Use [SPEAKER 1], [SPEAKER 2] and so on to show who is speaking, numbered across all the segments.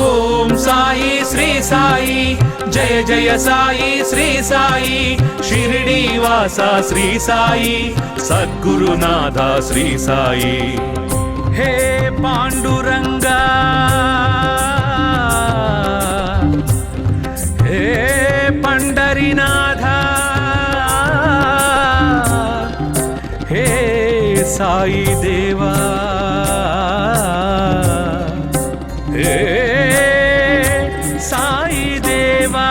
[SPEAKER 1] ఓం సాయి శ్రీ సాయి జయ జయ సాయి శ్రీ సాయి షిరిడి వాస శ్రీ సాయి సద్గురునాథ శ్రీ సాయి హే పాండురంగా హే పండరినాథ హే సాయి దేవా హే సాయి దేవా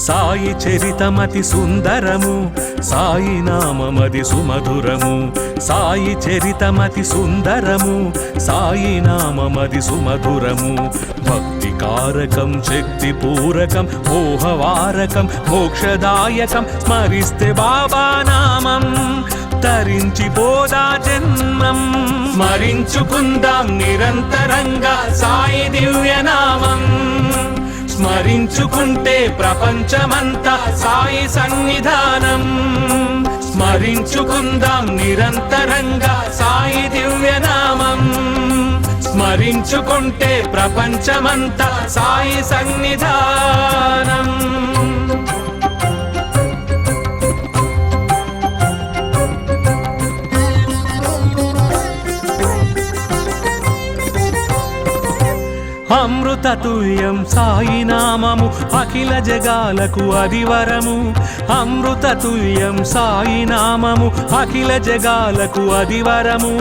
[SPEAKER 1] సాయి చరితమతి సుందరము సాయి నామమది సుమధురము సాయి చరితమతి సుందరము సాయి నామమది సుమధురము భక్తి కారకం శక్తి పూరకం మోహవారకం మోక్షదాయకం స్మరిస్తే బాబా నామం తరించి పోదా జన్మం స్మరించుకుందాం నిరంతరంగా సాయి దివ్యనామం స్మరించుకుంటే ప్రపంచమంతా సాయి సన్నిధానం స్మరించుకుందాం నిరంతరంగా సాయి దివ్యనామం స్మరించుకుంటే ప్రపంచమంతా సాయి సన్నిధానం అమృతతుల్యం సాయి నామము అఖిల జగాలకు అదివరము అమృతతుల్యం సాయి నామము అఖిల జగాలకు అదివరము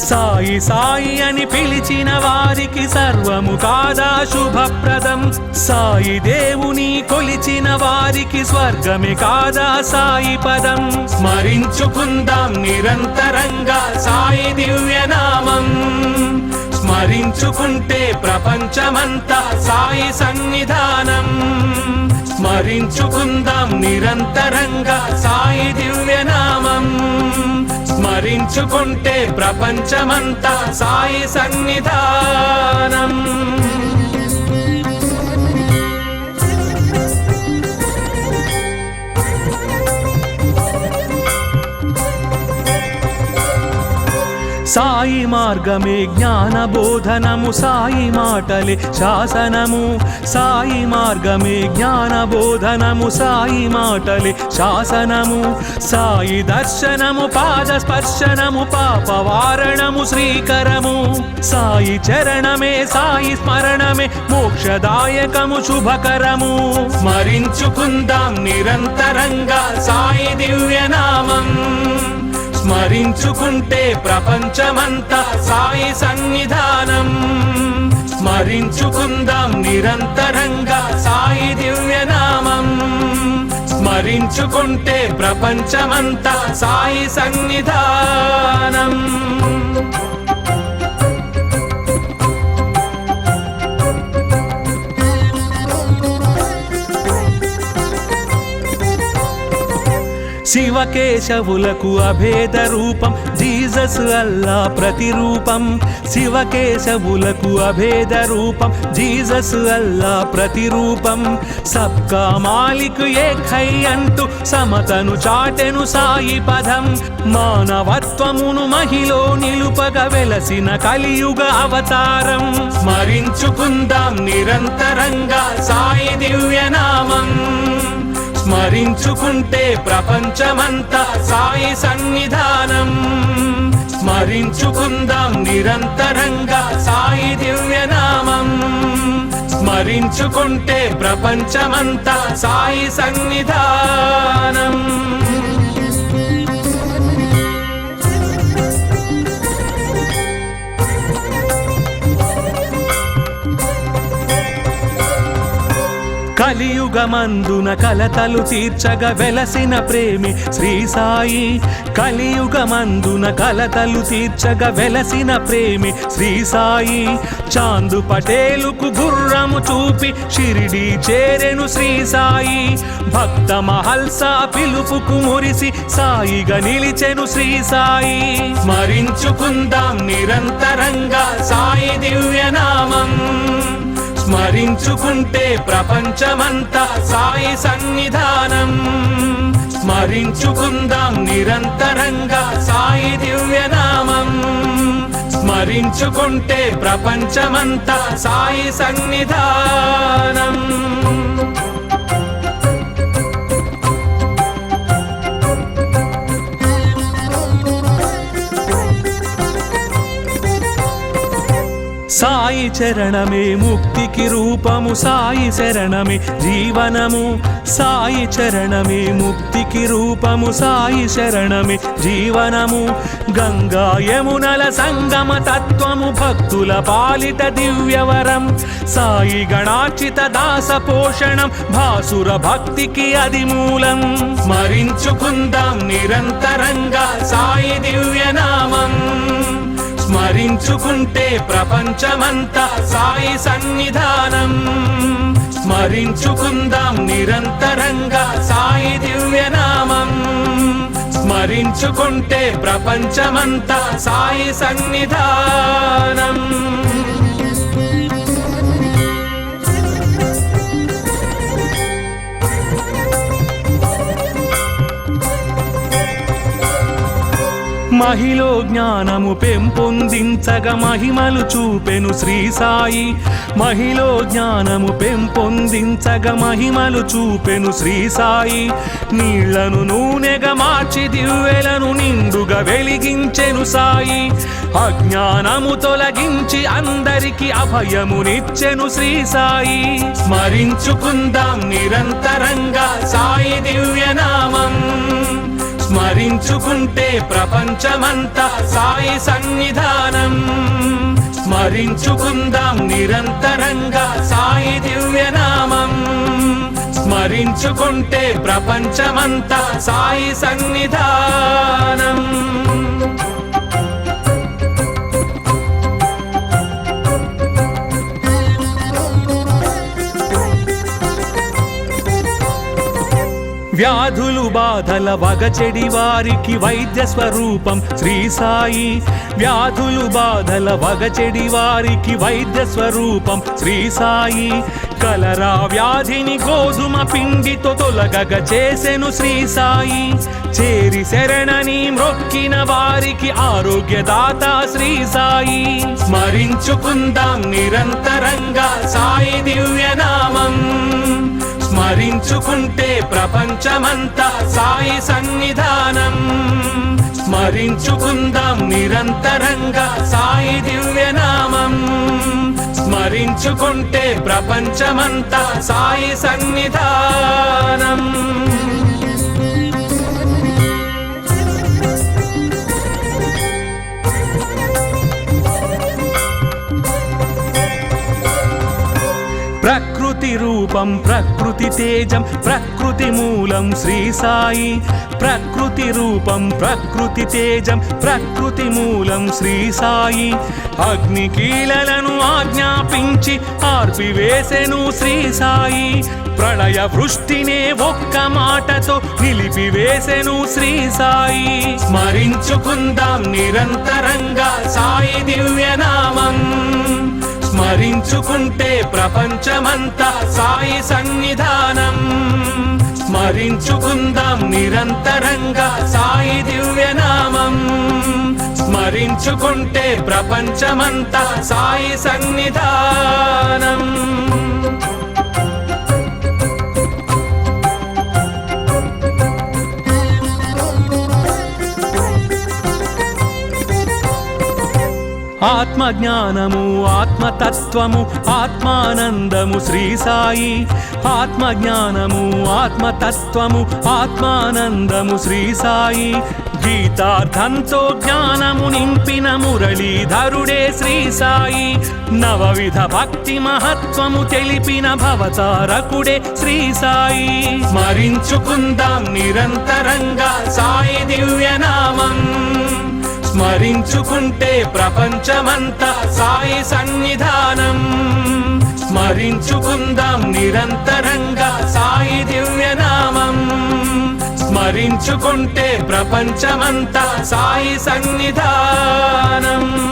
[SPEAKER 1] సాయి సాయి అని పిలిచిన వారికి సర్వము కాదా శుభప్రదం సాయి దేవుని కొలిచిన వారికి స్వర్గమే కాదా సాయి పదం స్మరించుకుందాం నిరంతరంగా సాయి దివ్యనామం స్మరించుకుంటే ప్రపంచమంతా సాయి సన్నిధానం స్మరించుకుందాం నిరంతరంగా సాయి దివ్యనామం స్మరించుకుంటే ప్రపంచమంతా సాయి సన్నిధానం సాయి మార్గమే జ్ఞాన బోధనము సాయి మాటలే శాసనము సాయి మార్గమే జ్ఞాన బోధనము సాయి మాటలే శాసనము సాయి దర్శనము పాద స్పర్శనము పాపవారణము శ్రీకరము సాయి చరణమే సాయి స్మరణమే మోక్షదాయకము శుభకరము స్మరించుకుందాం నిరంతరంగా సాయి దివ్యనామం స్మరించుకుంటే ప్రపంచమంతా సాయి సన్నిధానం స్మరించుకుందాం నిరంతరంగా సాయి దివ్యనామం స్మరించుకుంటే ప్రపంచమంతా సాయి సన్నిధానం శివకేశవులకు అభేద రూపం జీసస్ అల్లా ప్రతిరూపం శివకేశవులకు అభేద రూపం జీసస్ అల్లా ప్రతిరూపం సబ్కా మాలిక్ ఏక్ హై అంటూ సమతను చాటెను సాయి పదం మానవత్వమును మహిలో నిలుపగా వెలసిన కలియుగ అవతారం స్మరించుకుందాం నిరంతరంగా సాయి దివ్యనామం స్మరించుకుంటే ప్రపంచమంతా సాయి సన్నిధానం స్మరించుకుందాం నిరంతరంగా సాయి దివ్యనామం స్మరించుకుంటే ప్రపంచమంతా సాయి సన్నిధానం కలియుగమందున కలతలు తీర్చగా వెలసిన ప్రేమి శ్రీ సాయి కలియుగమందున కలతలు తీర్చగా వెలసిన ప్రేమి శ్రీ సాయి చాందు పటేలుకు గుర్రము చూపి షిరిడి చేరెను శ్రీ సాయి భక్త మహల్సా పిలుపుకు మురిసి సాయిగా నిలిచెను శ్రీ సాయి స్మరించుకుందాం నిరంతరంగా సాయి దివ్యనామం స్మరించుకుంటే ప్రపంచమంతా సాయి సన్నిధానం. స్మరించుకుందాం నిరంతరంగా సాయి దివ్యనామం. స్మరించుకుంటే ప్రపంచమంతా సాయి సన్నిధానం. సాయి చరణమే ముక్తికి రూపము, సాయి శరణమే జీవనము. సాయి చరణమే ముక్తికి రూపము, సాయి శరణమే జీవనము. గంగా యమునల సంగమ తత్వము, భక్తుల పాలిట దివ్యవరం. సాయి గణార్చిత దాస పోషణం, భాసుర భక్తికి అది మూలం. స్మరించుకుందాం నిరంతరంగా సాయి దివ్యనామం. స్మరించుకుంటే ప్రపంచమంతా సాయి సన్నిధానం. స్మరించుకుందాం నిరంతరంగా సాయి దివ్యనామం. స్మరించుకుంటే ప్రపంచమంతా సాయి సన్నిధానం. మహిలో జ్ఞానము పెంపొందించగా మహిమలు చూపెను శ్రీ సాయి. మహిలో జ్ఞానము పెంపొందించగా మహిమలు చూపెను శ్రీ సాయి. నీళ్లను నూనెగా మార్చి దివ్వెలను నిండుగా వెలిగించెను సాయి. అజ్ఞానము తొలగించి అందరికి అభయమునిచ్చెను శ్రీ సాయి. స్మరించుకుందాం నిరంతరంగా సాయి దివ్యనామం. స్మరించుకుంటే ప్రపంచమంతా సాయి సన్నిధానం. స్మరించుకుందాం నిరంతరంగా సాయి దివ్యనామం. స్మరించుకుంటే ప్రపంచమంతా సాయి సన్నిధానం. వ్యాధులు బాధల వగచెడి వారికి వైద్య స్వరూపం శ్రీ సాయి. వ్యాధులు బాధల వగచెడి వారికి వైద్య స్వరూపం శ్రీ సాయి. కలరా వ్యాధిని గోధుమ పిండితో తొలగగ చేసెను శ్రీ సాయి. చేరి శరణని మ్రొక్కిన వారికి ఆరోగ్యదాత శ్రీ సాయి. స్మరించుకుందాం నిరంతరంగా సాయి దివ్యనామం. స్మరించుకుంటే ప్రపంచమంతా సాయి సన్నిధానం. స్మరించుకుందాం నిరంతరంగా సాయి దివ్యనామం. స్మరించుకుంటే ప్రపంచమంతా సాయి సన్నిధానం. ప్రకృతి రూపం ప్రకృతి తేజం ప్రకృతి మూలం శ్రీ సాయి. ప్రకృతి రూపం ప్రకృతి తేజం ప్రకృతి మూలం శ్రీ సాయి. అగ్నికీలలను ఆజ్ఞాపించి ఆర్పివేసెను శ్రీ సాయి. ప్రళయ వృష్టినే ఒక్క మాటతో నిలిపివేసెను శ్రీ సాయి. స్మరించుకుందాం నిరంతరంగా సాయి దివ్యనామం. స్మరించుకుంటే ప్రపంచమంతా సాయి సన్నిధానం. స్మరించుకుందాం నిరంతరంగా సాయి దివ్యనామం. స్మరించుకుంటే ప్రపంచమంతా సాయి సన్నిధానం. ఆత్మజ్ఞానము ఆత్మతత్వము ఆత్మానందము శ్రీ సాయి. ఆత్మజ్ఞానము ఆత్మతత్వము ఆత్మానందము శ్రీ సాయి. గీతార్థంతో జ్ఞానము నింపిన మురళీధరుడే శ్రీ సాయి. నవవిధ భక్తి మహత్వము తెలిపిన భవతారకుడే శ్రీ సాయి. స్మరించుకుందాం నిరంతరంగా సాయి దివ్యనామం. స్మరించుకుంటే ప్రపంచమంతా సాయి సన్నిధానం. స్మరించుకుందాం నిరంతరంగా సాయి దివ్యనామం. స్మరించుకుంటే ప్రపంచమంతా సాయి సన్నిధానం.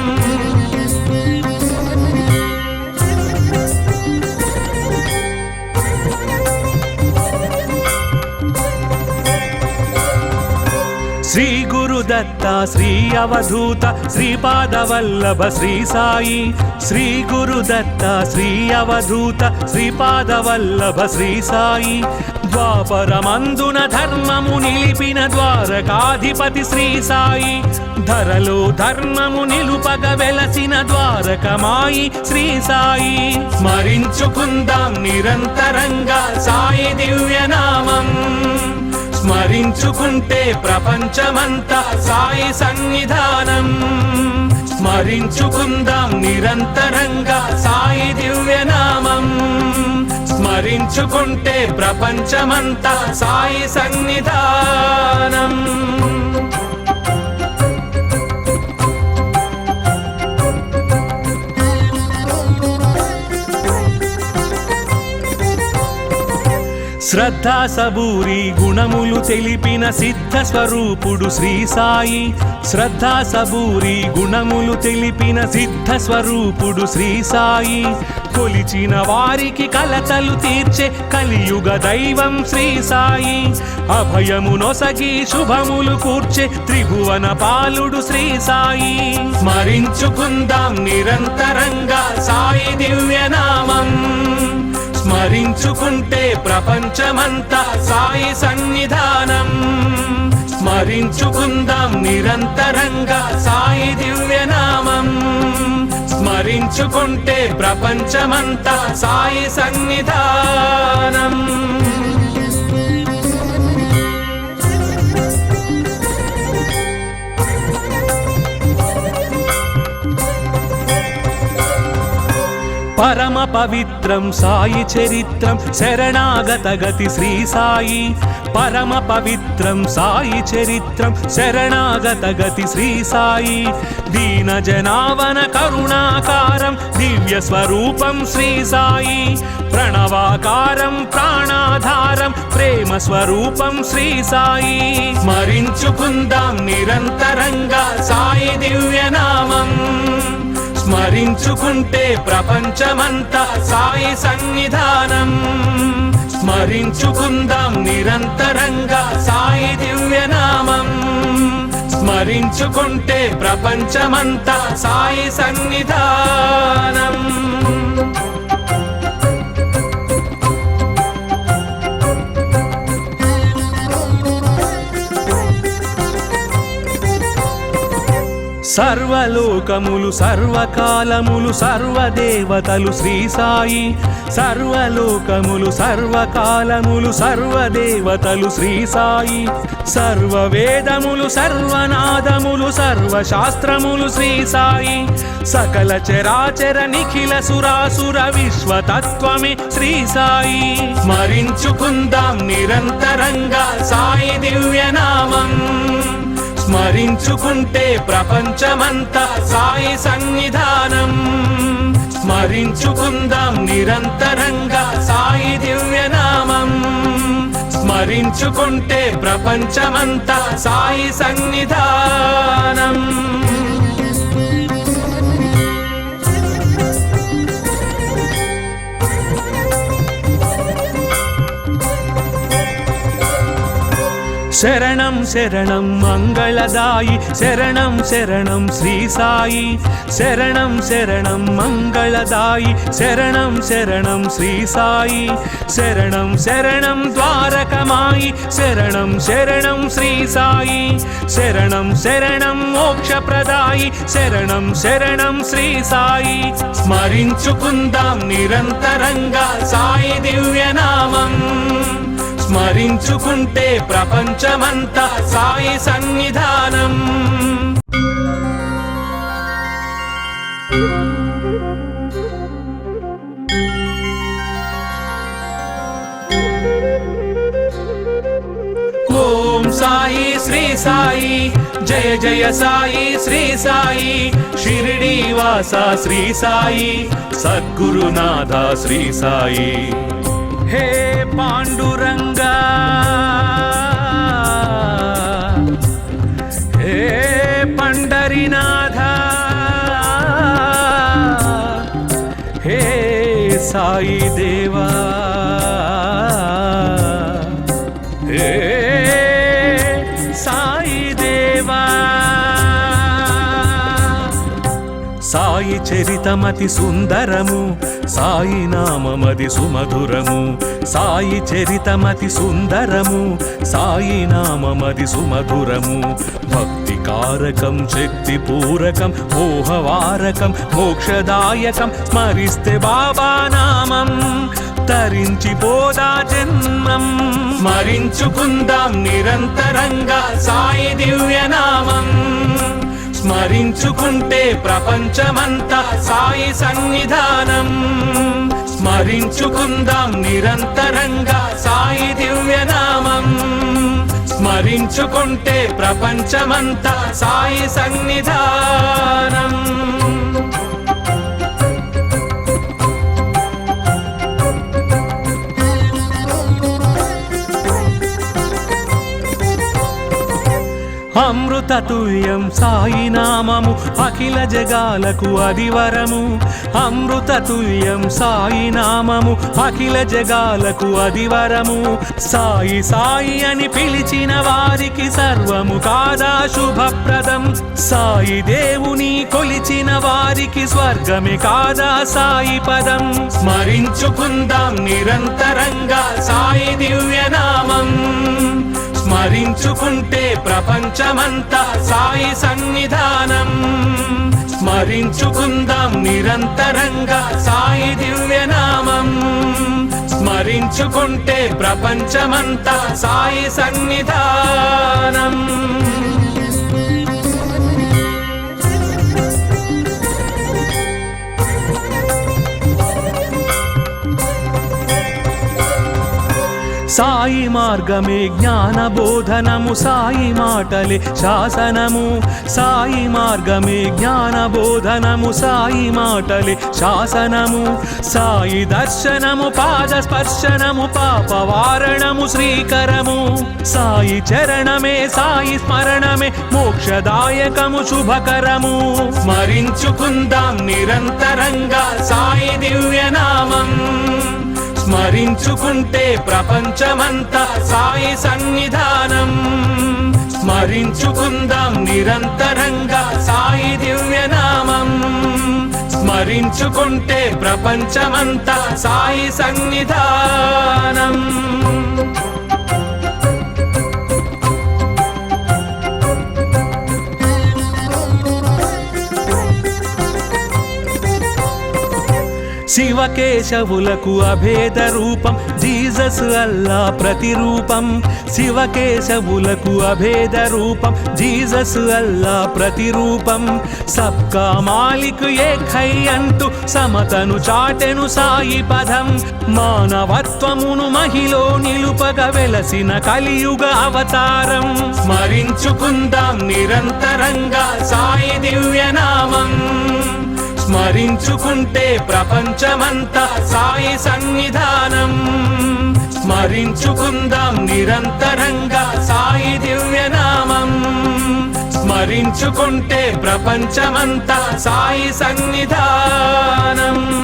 [SPEAKER 1] గురుదత్త శ్రీ అవధూత శ్రీపాదవల్లభ శ్రీ సాయి శ్రీ గురుదత్త శ్రీ అవధూత శ్రీపాదవల్లభ శ్రీ సాయి ద్వాపరమందున ధర్మము నిలిపిన ద్వారకాధిపతి శ్రీ సాయి ధరలో ధర్మము నిలుపగ వెలసిన ద్వారకమాయి శ్రీ సాయి స్మరించుకుందాం నిరంతరంగా సాయి దివ్యనామం స్మరించుకుంటే ప్రపంచమంతా సాయి సన్నిధానం స్మరించుకుందాం నిరంతరంగా సాయి దివ్యనామం స్మరించుకుంటే ప్రపంచమంతా సాయి సన్నిధానం శ్రద్ధా సబూరి గుణములు తెలిపిన సిద్ధ స్వరూపుడు శ్రీ సాయి శ్రద్ధా సబూరి గుణములు తెలిపిన సిద్ధ స్వరూపుడు శ్రీ సాయి కొలిచిన వారికి కలతలు తీర్చే కలియుగ దైవం శ్రీ సాయి అభయమునొసగి శుభములు కూర్చే త్రిభువన పాలుడు శ్రీ సాయి స్మరించుకుందాం నిరంతరంగా సాయి దివ్యనామం స్మరించుకుంటే ప్రపంచమంతా సాయి సన్నిధానం స్మరించుకుందాం నిరంతరంగా సాయి దివ్యనామం స్మరించుకుంటే ప్రపంచమంతా సాయి సన్నిధానం పరమ పవిత్రం సాయి చరిత్రం శరణాగత గతి శ్రీ సాయి పరమ పవిత్రం సాయి చరిత్రం శరణాగత గతి శ్రీ సాయి దీన జనావన కరుణాకారం దివ్య స్వరూపం శ్రీ సాయి ప్రణవాకారం ప్రాణాధారం ప్రేమ స్వరూపం శ్రీ సాయి స్మరించుకుందాం నిరంతరంగా సాయి దివ్యనామం స్మరించుకుంటే ప్రపంచమంతా సాయి సన్నిధానం స్మరించుకుందాం నిరంతరంగా సాయి దివ్యనామం స్మరించుకుంటే ప్రపంచమంతా సాయి సన్నిధానం సర్వలోకములు సర్వకాలములు సర్వదేవతలు శ్రీ సాయి సర్వలోకములు సర్వకాలములు సర్వదేవతలు శ్రీ సాయి సర్వవేదములు సర్వనాదములు సర్వశాస్త్రములు శ్రీ సాయి సకల చరాచర నిఖిల సురాసుర విశ్వతత్వమే శ్రీ సాయి స్మరించుకుందాం నిరంతరంగా సాయి దివ్యనామం స్మరించుకుంటే ప్రపంచమంతా సాయి సన్నిధానం స్మరించుకుందాం నిరంతరంగా సాయి దివ్యనామం స్మరించుకుంటే ప్రపంచమంతా సాయి సన్నిధానం శరణం శరణం మంగళదాయి శరణం శరణం శ్రీ సాయి శరణం శరణం మంగళదాయి శరణం శరణం శ్రీ సాయి శరణం శరణం ద్వారకమాయి శరణం శరణం శ్రీ సాయి శరణం శరణం మోక్షప్రదాయి శరణం శరణం శ్రీ సాయి స్మరించుకుందాం నిరంతరంగా సాయి దివ్యనామం స్మరించుకుంటే ప్రపంచమంతా సాయి సన్నిధానం ఓం సాయి శ్రీ సాయి జయ జయ సాయి శ్రీ సాయి షిరిడి వాసా శ్రీ సాయి సద్గురునాథ శ్రీ సాయి హే పాండురంగా హే పండరీనాథ హే సాయి దేవా హే సాయి దేవా సాయి చరితమతి సుందరము, సాయి నామమది సుమధురము. సాయి చరితమతి సుందరము, సాయి నామమది సుమధురము. భక్తి కారకం, శక్తి పూరకం, మోహవారకం, మోక్షదాయకం. స్మరిస్తే బాబా నామం తరించి పోదా జన్మం. స్మరించుకుందాం నిరంతరంగా సాయి దివ్యనామం. స్మరించుకుంటే ప్రపంచమంతా సాయి సన్నిధానం. స్మరించుకుందాం నిరంతరంగా సాయి దివ్యనామం. స్మరించుకుంటే ప్రపంచమంతా సాయి సన్నిధానం. అమృతతుల్యం సాయి నామము, అఖిల జగాలకు అదివరము. అమృతతుల్యం సాయి నామము, అఖిల జగాలకు అదివరము. సాయి సాయి అని పిలిచిన వారికి సర్వము కాదా శుభప్రదం. సాయి దేవుని కొలిచిన వారికి స్వర్గమే కాదా సాయి పదం. స్మరించుకుందాం నిరంతరంగా సాయి దివ్యనామం. స్మరించుకుంటే ప్రపంచమంతా సాయి సన్నిధానం. స్మరించుకుందాం నిరంతరంగా సాయి దివ్యనామం. స్మరించుకుంటే ప్రపంచమంతా సాయి సన్నిధానం. సాయి మార్గమే జ్ఞాన బోధనము, సాయి మాటలే శాసనము. సాయి మార్గమే జ్ఞాన బోధనము, సాయి మాటలే శాసనము. సాయి దర్శనము, పాద స్పర్శనము, పాపవారణము శ్రీకరము. సాయి చరణమే, సాయి స్మరణమే మోక్షదాయకము శుభకరము. స్మరించుకుందాం నిరంతరంగా సాయి దివ్యనామం. స్మరించుకుంటే ప్రపంచమంతా సాయి సన్నిధానం. స్మరించుకుందాం నిరంతరంగా సాయి దివ్యనామం. స్మరించుకుంటే ప్రపంచమంతా సాయి సన్నిధానం. శివకేశవులకు అభేద రూపం, జీసస్ అల్లా ప్రతిరూపం. శివకేశవులకు అభేద రూపం, జీసస్ అల్లా ప్రతిరూపం. సబ్కా మాలిక్ ఏక్ హై అంటూ సమతను చాటెను సాయి పదం. మానవత్వమును మహిలో నిలుపగ వెలసిన కలియుగ అవతారం. స్మరించుకుందాం నిరంతరంగా సాయి దివ్యనామం. స్మరించుకుంటే ప్రపంచమంతా సాయి సన్నిధానం. స్మరించుకుందాం నిరంతరంగా సాయి దివ్యనామం. స్మరించుకుంటే ప్రపంచమంతా సాయి సన్నిధానం.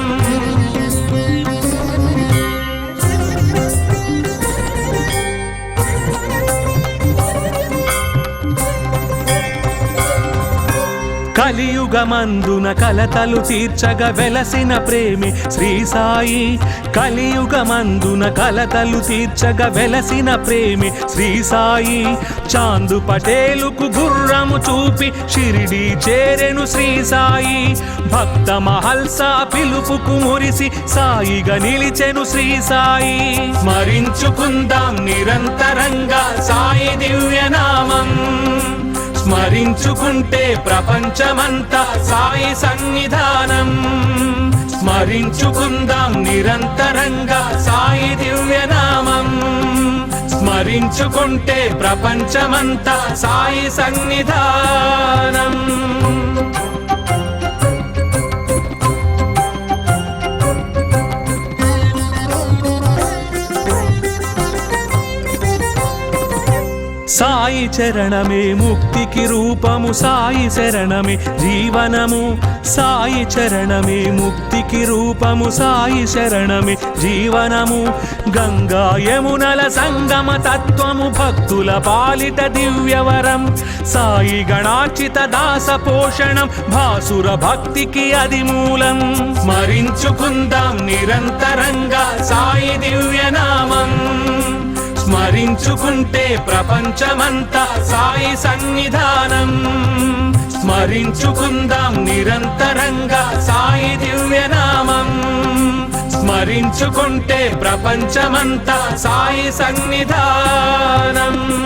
[SPEAKER 1] కలియుగమందున కలతలు తీర్చగా వెలసిన ప్రేమి శ్రీ సాయి. కలియుగమందున కలతలు తీర్చగా వెలసిన ప్రేమి శ్రీ సాయి. చాందు పటేలుకు గుర్రము చూపి షిరిడి చేరెను శ్రీ సాయి. భక్త మహల్సా పిలుపుకు మురిసి సాయిగా నిలిచెను శ్రీ సాయి. స్మరించుకుందాం నిరంతరంగా సాయి దివ్యనామం. స్మరించుకుంటే ప్రపంచమంతా సాయి సన్నిధానం. స్మరించుకుందాం నిరంతరంగా సాయి దివ్యనామం. స్మరించుకుంటే ప్రపంచమంతా సాయి సన్నిధానం. సాయి చరణమే ముక్తికి రూపము, సాయి శరణమే జీవనము. సాయి చరణమే ముక్తికి రూపము, సాయి శరణమే జీవనము. గంగా యమునల సంగమ తత్వము, భక్తుల పాలిట దివ్యవరం. సాయి గణార్చిత దాస పోషణం, భాసుర భక్తికి అది మూలం. స్మరించుకుందాం నిరంతరంగా సాయి దివ్యనామం. స్మరించుకుంటే ప్రపంచమంతా సాయి సన్నిధానం. స్మరించుకుందాం నిరంతరంగా సాయి దివ్యనామం. స్మరించుకుంటే ప్రపంచమంతా సాయి సన్నిధానం.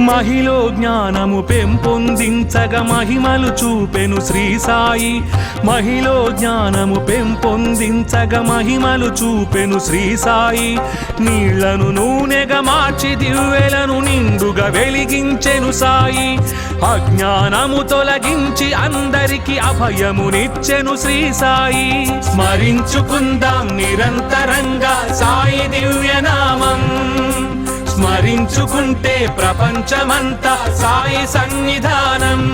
[SPEAKER 1] మహిలో జ్ఞానము పెంపొందించగ మహిమలు చూపెను శ్రీ సాయి. మహిలో జ్ఞానము పెంపొందించగ మహిమలు చూపెను శ్రీ సాయి. నీళ్లను నూనెగా మార్చి దివ్వెలను నిండుగా వెలిగించెను సాయి. అజ్ఞానము తొలగించి అందరికి అభయమునిచ్చెను శ్రీ సాయి. స్మరించుకుందాం నిరంతరంగా సాయి దివ్యనామం. స్మరించుకుంటే ప్రపంచమంతా సాయి సన్నిధానం.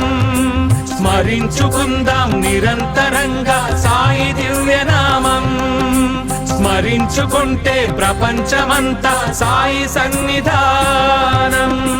[SPEAKER 1] స్మరించుకుందాం నిరంతరంగా సాయి దివ్యనామం. స్మరించుకుంటే ప్రపంచమంతా సాయి సన్నిధానం.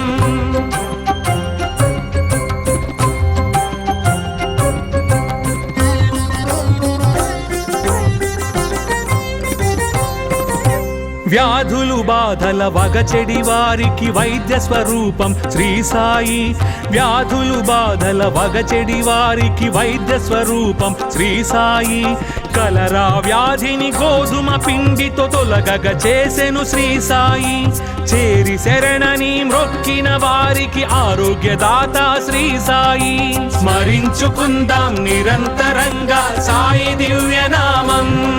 [SPEAKER 1] వ్యాధులు బాధల వగచెడి వారికి వైద్య స్వరూపం శ్రీ సాయి. వ్యాధులు బాధల వగచెడి వారికి వైద్య స్వరూపం శ్రీ సాయి. కలరా వ్యాధిని గోధుమ పిండితో తొలగగ చేసెను శ్రీ సాయి. చేరి శరణని మ్రొక్కిన వారికి ఆరోగ్యదాత శ్రీ సాయి. స్మరించుకుందాం నిరంతరంగా సాయి దివ్యనామం.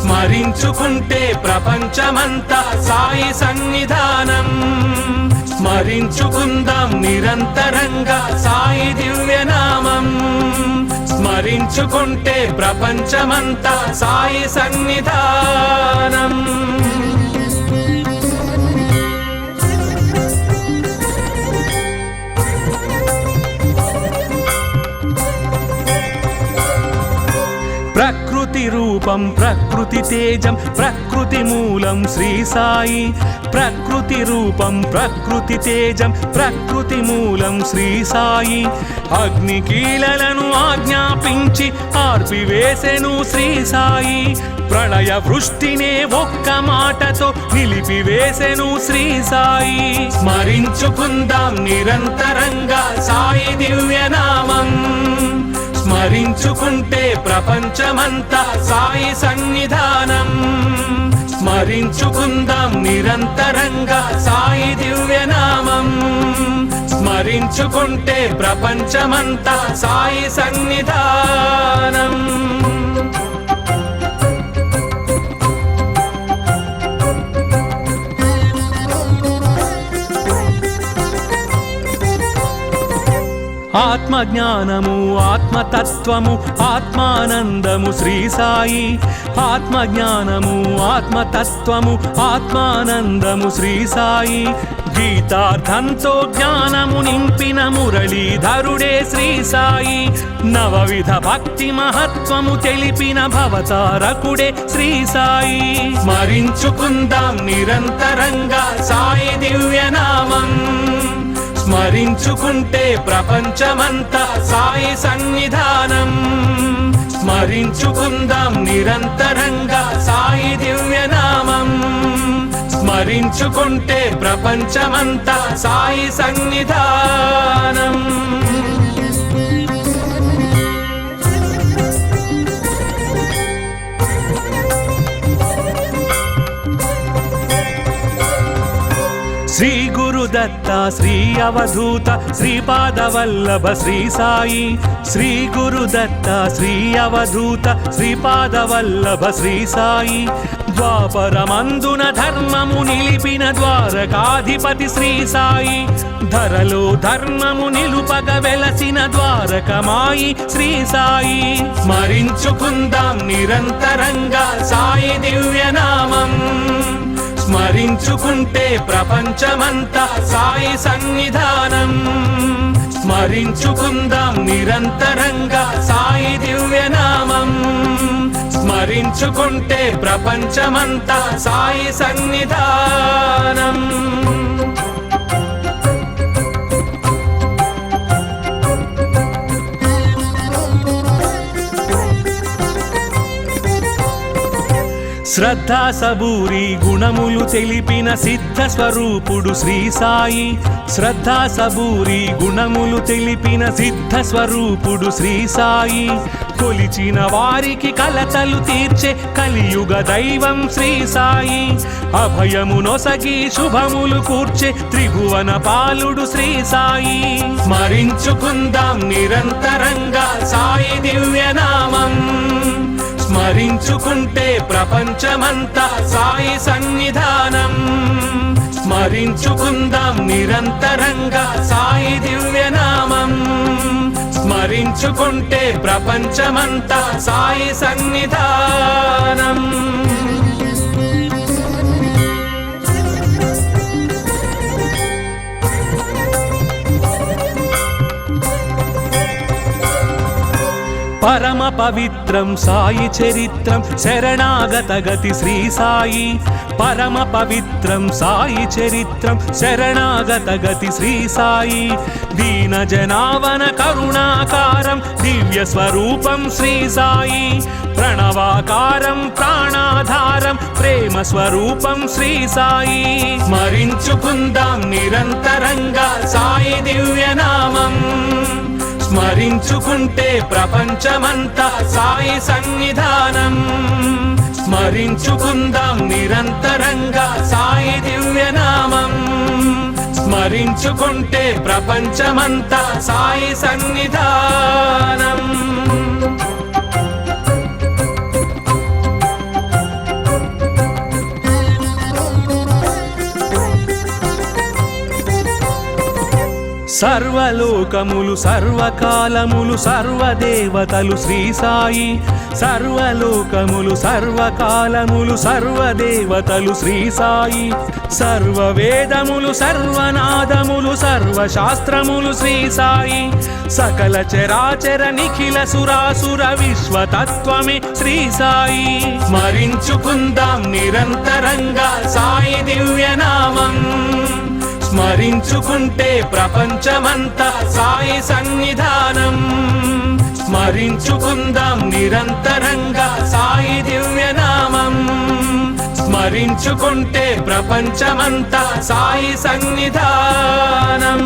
[SPEAKER 1] స్మరించుకుంటే ప్రపంచమంతా సాయి సన్నిధానం. స్మరించుకుందాం నిరంతరంగా సాయి దివ్యనామం. స్మరించుకుంటే ప్రపంచమంతా సాయి సన్నిధానం. ప్రకృతి రూపం ప్రకృతి తేజం ప్రకృతి మూలం శ్రీ సాయి. ప్రకృతి రూపం ప్రకృతి తేజం ప్రకృతి మూలం శ్రీ సాయి. అగ్నికీలలను ఆజ్ఞాపించి ఆర్పివేసెను శ్రీ సాయి. ప్రళయ వృష్టినే ఒక్క మాటతో నిలిపివేసెను శ్రీ సాయి. స్మరించుకుందాం నిరంతరంగా సాయి దివ్యనామం. స్మరించుకుంటే ప్రపంచమంతా సాయి సన్నిధానం. స్మరించుకుందాం నిరంతరంగా సాయి దివ్యనామం. స్మరించుకుంటే ప్రపంచమంతా సాయి సన్నిధానం. ఆత్మజ్ఞానము ఆత్మతత్వము ఆత్మానందము శ్రీ సాయి. ఆత్మజ్ఞానము ఆత్మతత్వము ఆత్మానందము శ్రీ సాయి. గీతార్థంతో జ్ఞానము నింపిన మురళీధరుడే శ్రీ సాయి. నవవిధ భక్తి మహత్వము తెలిపిన భవతారకుడే శ్రీ సాయి. స్మరించుకుందాం నిరంతరంగా సాయి దివ్యనామం. స్మరించుకుంటే ప్రపంచమంతా సాయి సన్నిధానం. స్మరించుకుందాం నిరంతరంగా సాయి దివ్యనామం. స్మరించుకుంటే ప్రపంచమంతా సాయి సన్నిధానం. శ్రీ గురు గురుదత్త శ్రీ అవధూత శ్రీపాదవల్లభ శ్రీ సాయి శ్రీ గురుదత్త శ్రీ అవధూత శ్రీపాదవల్లభ శ్రీ సాయి ద్వాపరమందున ధర్మము నిలిపిన ద్వారకాధిపతి శ్రీ సాయి ధరలో ధర్మము నిలుపగ వెలసిన ద్వారకమాయి శ్రీ సాయి స్మరించుకుందాం నిరంతరంగా సాయి దివ్యనామం స్మరించుకుంటే ప్రపంచమంతా సాయి సన్నిధానం స్మరించుకుందాం నిరంతరంగా సాయి దివ్యనామం స్మరించుకుంటే ప్రపంచమంతా సాయి సన్నిధానం శ్రద్ధా సబూరి గుణములు తెలిపిన సిద్ధ స్వరూపుడు శ్రీ సాయి శ్రద్ధా సబూరి గుణములు తెలిపిన సిద్ధ స్వరూపుడు శ్రీ సాయి కొలిచిన వారికి కలతలు తీర్చే కలియుగ దైవం శ్రీ సాయి అభయమునొసగి శుభములు కూర్చే త్రిభువన పాలుడు శ్రీ సాయి స్మరించుకుందాం నిరంతరంగా సాయి దివ్యనామం స్మరించుకుంటే ప్రపంచమంతా సాయి సన్నిధానం స్మరించుకుందాం నిరంతరంగా సాయి దివ్యనామం స్మరించుకుంటే ప్రపంచమంతా సాయి సన్నిధానం పరమ పవిత్రం సాయి చరిత్రం శరణాగత గతి శ్రీ సాయి పరమ పవిత్రం సాయి చరిత్రం శరణాగత గతి శ్రీ సాయి దీన జనావన కరుణాకారం దివ్య స్వరూపం శ్రీ సాయి ప్రణవాకారం ప్రాణాధారం ప్రేమ స్వరూపం శ్రీ సాయి స్మరించుకుందాం నిరంతరంగా సాయి దివ్యనామం స్మరించుకుంటే ప్రపంచమంతా సాయి సన్నిధానం స్మరించుకుందాం నిరంతరంగా సాయి దివ్యనామం స్మరించుకుంటే ప్రపంచమంతా సాయి సన్నిధానం సర్వలోకములు సర్వకాలములు సర్వదేవతలు శ్రీ సాయి సర్వలోకములు సర్వకాలములు సర్వదేవతలు శ్రీ సాయి సర్వవేదములు సర్వనాదములు సర్వశాస్త్రములు శ్రీ సాయి సకల చరాచర నిఖిల సురాసుర విశ్వతత్వమే శ్రీ సాయి స్మరించుకుందాం నిరంతరంగా సాయి దివ్యనామం స్మరించుకుంటే ప్రపంచమంతా సాయి సన్నిధానం స్మరించుకుందాం నిరంతరంగా సాయి దివ్యనామం స్మరించుకుంటే ప్రపంచమంతా సాయి సన్నిధానం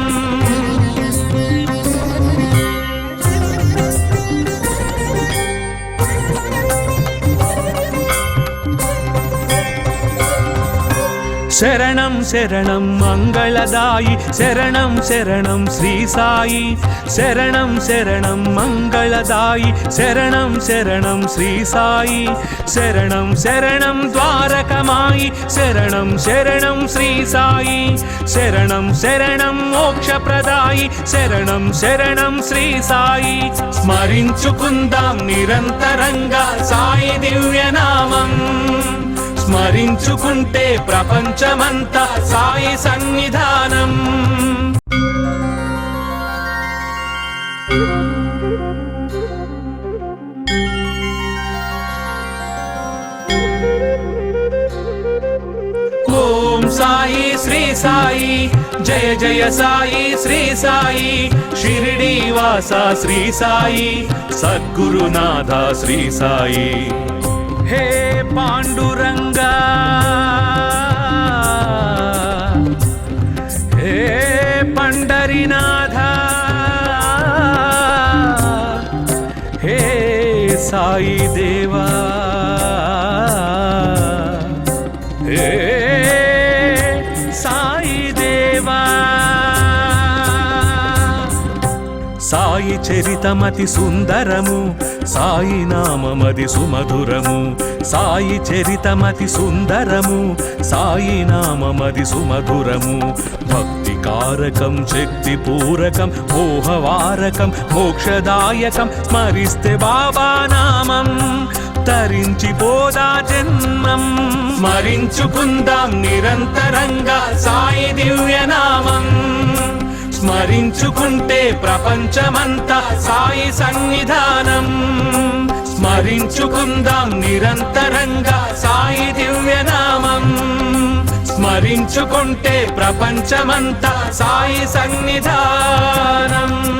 [SPEAKER 1] శరణం శరణం మంగళదాయి శరణం శరణం శ్రీ సాయి శరణం శరణం మంగళదాయి శరణం శరణం శ్రీ సాయి శరణం శరణం ద్వారకమాయి శరణం శరణం శ్రీ సాయి శరణం శరణం మోక్షప్రదాయి శరణం శరణం శ్రీ సాయి స్మరించుకుందాం నిరంతరంగా సాయి దివ్యనామం స్మరించుకుంటే ప్రపంచమంతా సాయి సన్నిధానం ఓం సాయి శ్రీ సాయి జయ జయ సాయి శ్రీ సాయి షిరిడి వాస శ్రీ సాయి సద్గురునాథ శ్రీ సాయి హే పాండురంగా హే పండరినాథ హే సాయి దేవా హే సాయి దేవా సాయి చరితమతి సుందరము, సాయి నామమది సుమధురము. సాయి చరితమతి సుందరము, సాయి నామమది సుమధురము. భక్తి కారకం, శక్తి పూరకం, మోహవారకం, మోక్షదాయకం. స్మరిస్తే బాబా నామం తరించిపోదా జన్మం. స్మరించుకుందాం నిరంతరంగా సాయి దివ్యనామం. స్మరించుకుంటే ప్రపంచమంతా సాయి సన్నిధానం. స్మరించుకుందాం నిరంతరంగా సాయి దివ్యనామం. స్మరించుకుంటే ప్రపంచమంతా సాయి సన్నిధానం.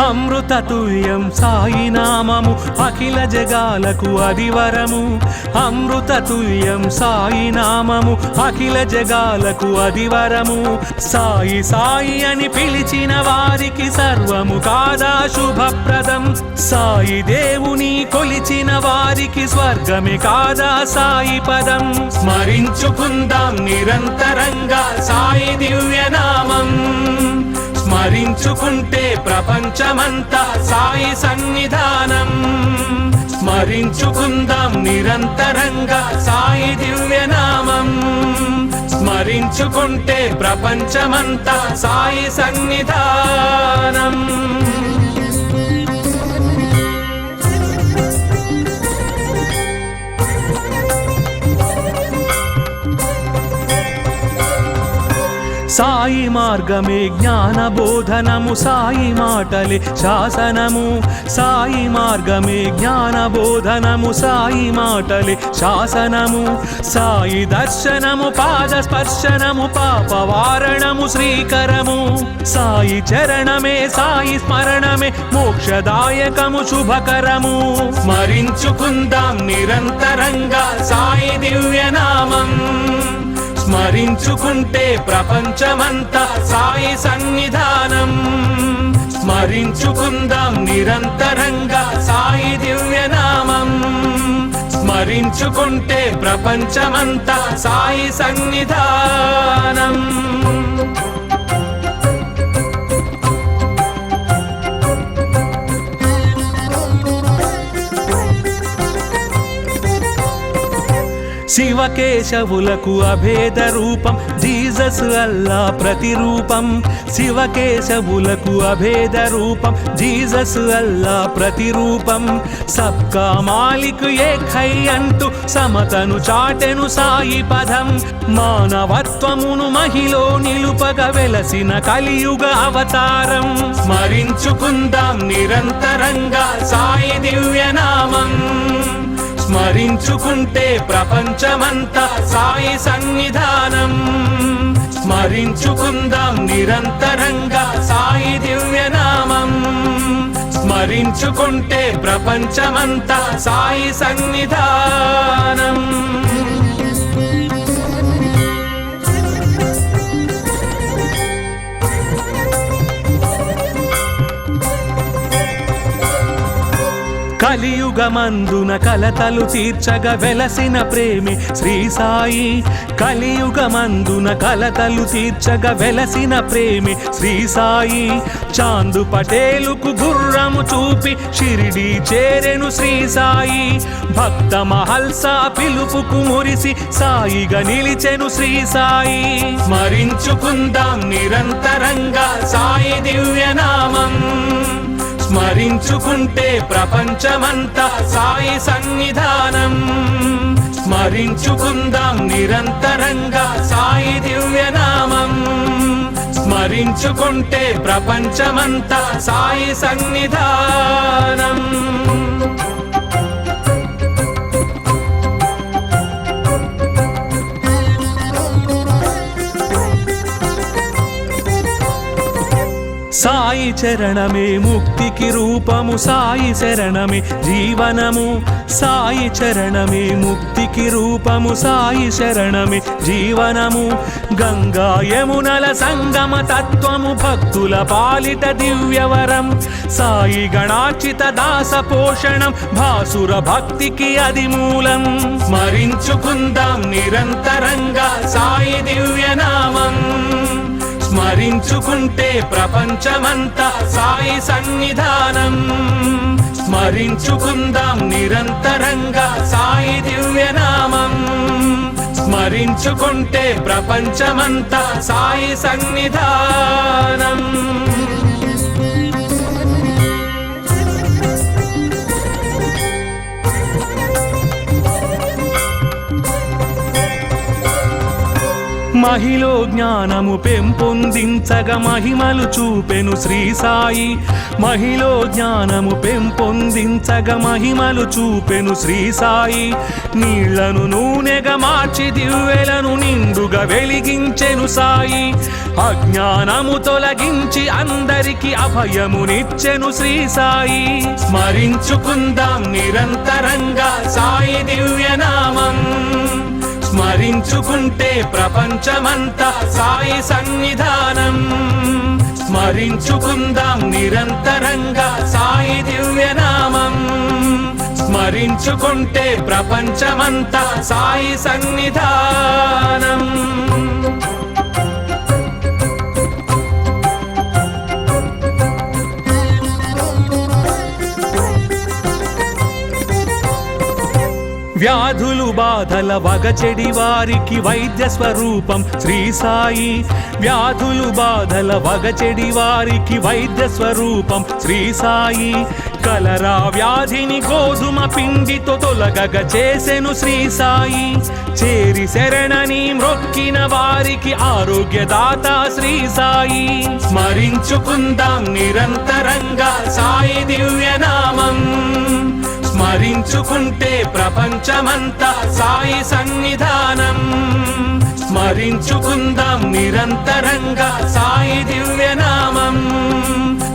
[SPEAKER 1] అమృతతుల్యం సాయి నామము, అఖిల జగాలకు అదివరము. అమృతతుల్యం సాయి నామము, అఖిల జగాలకు అదివరము. సాయి సాయి అని పిలిచిన వారికి సర్వము కాదా శుభప్రదం. సాయి దేవుని కొలిచిన వారికి స్వర్గమే కాదా సాయి పదం. స్మరించుకుందాం నిరంతరంగా సాయి దివ్యనామం. స్మరించుకుంటే ప్రపంచమంతా సాయి సన్నిధానం. స్మరించుకుందాం నిరంతరంగా సాయి దివ్యనామం. స్మరించుకుంటే ప్రపంచమంతా సాయి సన్నిధానం. సాయి మార్గమే జ్ఞాన బోధనము, సాయి మాటలే శాసనము. సాయి మార్గమే జ్ఞాన బోధనము, సాయి మాటలే శాసనము. సాయి దర్శనము, పాద స్పర్శనము, పాపవారణము శ్రీకరము. సాయి చరణమే, సాయి స్మరణమే మోక్షదాయకము శుభకరము. స్మరించుకుందాం నిరంతరంగా సాయి దివ్యనామం. స్మరించుకుంటే ప్రపంచమంతా సాయి సన్నిధానం. స్మరించుకుందాం నిరంతరంగా సాయి దివ్యనామం. స్మరించుకుంటే ప్రపంచమంతా సాయి సన్నిధానం. శివకేశవులకు అభేద రూపం, జీసస్ అల్లా ప్రతిరూపం. శివకేశవులకు అభేద రూపం, జీసస్ అల్లా ప్రతిరూపం. సబ్కా మాలిక్ ఏక్ హై అంటూ సమతను చాటెను సాయి పదం. మానవత్వమును మహిలో నిలుపగ వెలసిన కలియుగ అవతారం. స్మరించుకుందాం నిరంతరంగా సాయి దివ్యనామం. స్మరించుకుంటే ప్రపంచమంతా సాయి సన్నిధానం. స్మరించుకుందాం నిరంతరంగా సాయి దివ్యనామం. స్మరించుకుంటే ప్రపంచమంతా సాయి సన్నిధానం. కలియుగమందున కలతలు తీర్చగ వెలసిన ప్రేమి శ్రీ సాయి. కలియుగమందున కలతలు తీర్చగ వెలసిన ప్రేమి శ్రీ సాయి. చాందు పటేలుకు గుర్రము చూపి షిరిడి చేరెను శ్రీ సాయి. భక్త మహల్సా పిలుపుకు మురిసి సాయిగా నిలిచెను శ్రీ సాయి. స్మరించుకుందాం నిరంతరంగా సాయి దివ్యనామం. స్మరించుకుంటే ప్రపంచమంతా సాయి సన్నిధానం. స్మరించుకుందాం నిరంతరంగా సాయి దివ్యనామం. స్మరించుకుంటే ప్రపంచమంతా సాయి సన్నిధానం. సాయి చరణమే ముక్తికి రూపము, సాయి శరణమే జీవనము. సాయి చరణమే ముక్తికి రూపము, సాయి శరణమే జీవనము. గంగా యమునల సంగమ తత్వము, భక్తుల పాలిట దివ్యవరం. సాయి గణార్చిత దాస పోషణం, భాసుర భక్తికి అది మూలం. స్మరించుకుందాం నిరంతరంగా సాయి దివ్యనామం. స్మరించుకుంటే ప్రపంచమంతా సాయి సన్నిధానం. స్మరించుకుందాం నిరంతరంగా సాయి దివ్యనామం. స్మరించుకుంటే ప్రపంచమంతా సాయి సన్నిధానం. మహిలో జ్ఞానము పెంపొందించగా మహిమలు చూపెను శ్రీ సాయి. మహిలో జ్ఞానము పెంపొందించగా మహిమలు చూపెను శ్రీ సాయి. నీళ్లను నూనెగా మార్చి దివ్వెలను నిండుగా వెలిగించెను సాయి. అజ్ఞానము తొలగించి అందరికి అభయమునిచ్చెను శ్రీ సాయి. స్మరించుకుందాం నిరంతరంగా సాయి దివ్యనామం. స్మరించుకుంటే ప్రపంచమంతా సాయి సన్నిధానం. స్మరించుకుందాం నిరంతరంగా సాయి దివ్యనామం. స్మరించుకుంటే ప్రపంచమంతా సాయి సన్నిధానం. వ్యాధులు బాధల వగచెడి వారికి వైద్య స్వరూపం శ్రీ సాయి. వ్యాధులు బాధల వగచెడి వారికి వైద్య స్వరూపం శ్రీ సాయి. కలరా వ్యాధిని గోధుమ పిండితో తొలగగ చేసెను శ్రీ సాయి. చేరి శరణని మ్రొక్కిన వారికి ఆరోగ్యదాత శ్రీ సాయి. స్మరించుకుందాం నిరంతరంగా సాయి దివ్యనామం. స్మరించుకుంటే ప్రపంచమంతా సాయి సన్నిధానం. స్మరించుకుందాం నిరంతరంగా సాయి దివ్యనామం.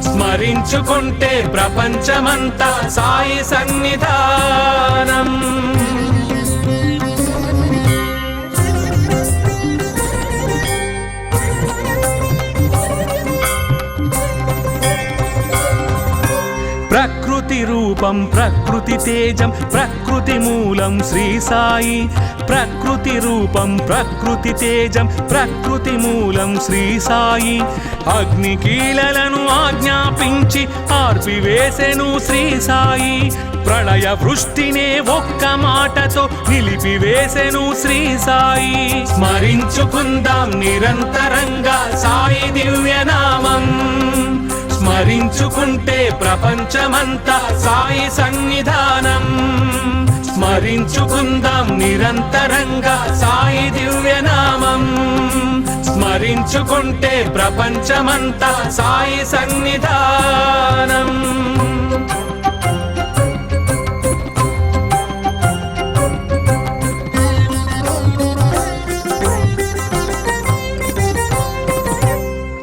[SPEAKER 1] స్మరించుకుంటే ప్రపంచమంతా సాయి సన్నిధానం. ప్రకృతి రూపం ప్రకృతి తేజం ప్రకృతి మూలం శ్రీ సాయి. ప్రకృతి రూపం ప్రకృతి తేజం ప్రకృతి మూలం శ్రీ సాయి. అగ్ని కీలలను ఆజ్ఞాపించి ఆర్పివేసెను శ్రీ సాయి. ప్రళయ వృష్టినే ఒక్క మాటతో నిలిపివేసెను శ్రీ సాయి. స్మరించుకుందాం నిరంతరంగా సాయి దివ్యనామం. స్మరించుకుంటే ప్రపంచమంతా సాయి సన్నిధానం. స్మరించుకుందాం నిరంతరంగా సాయి దివ్యనామం. స్మరించుకుంటే ప్రపంచమంతా సాయి సన్నిధానం.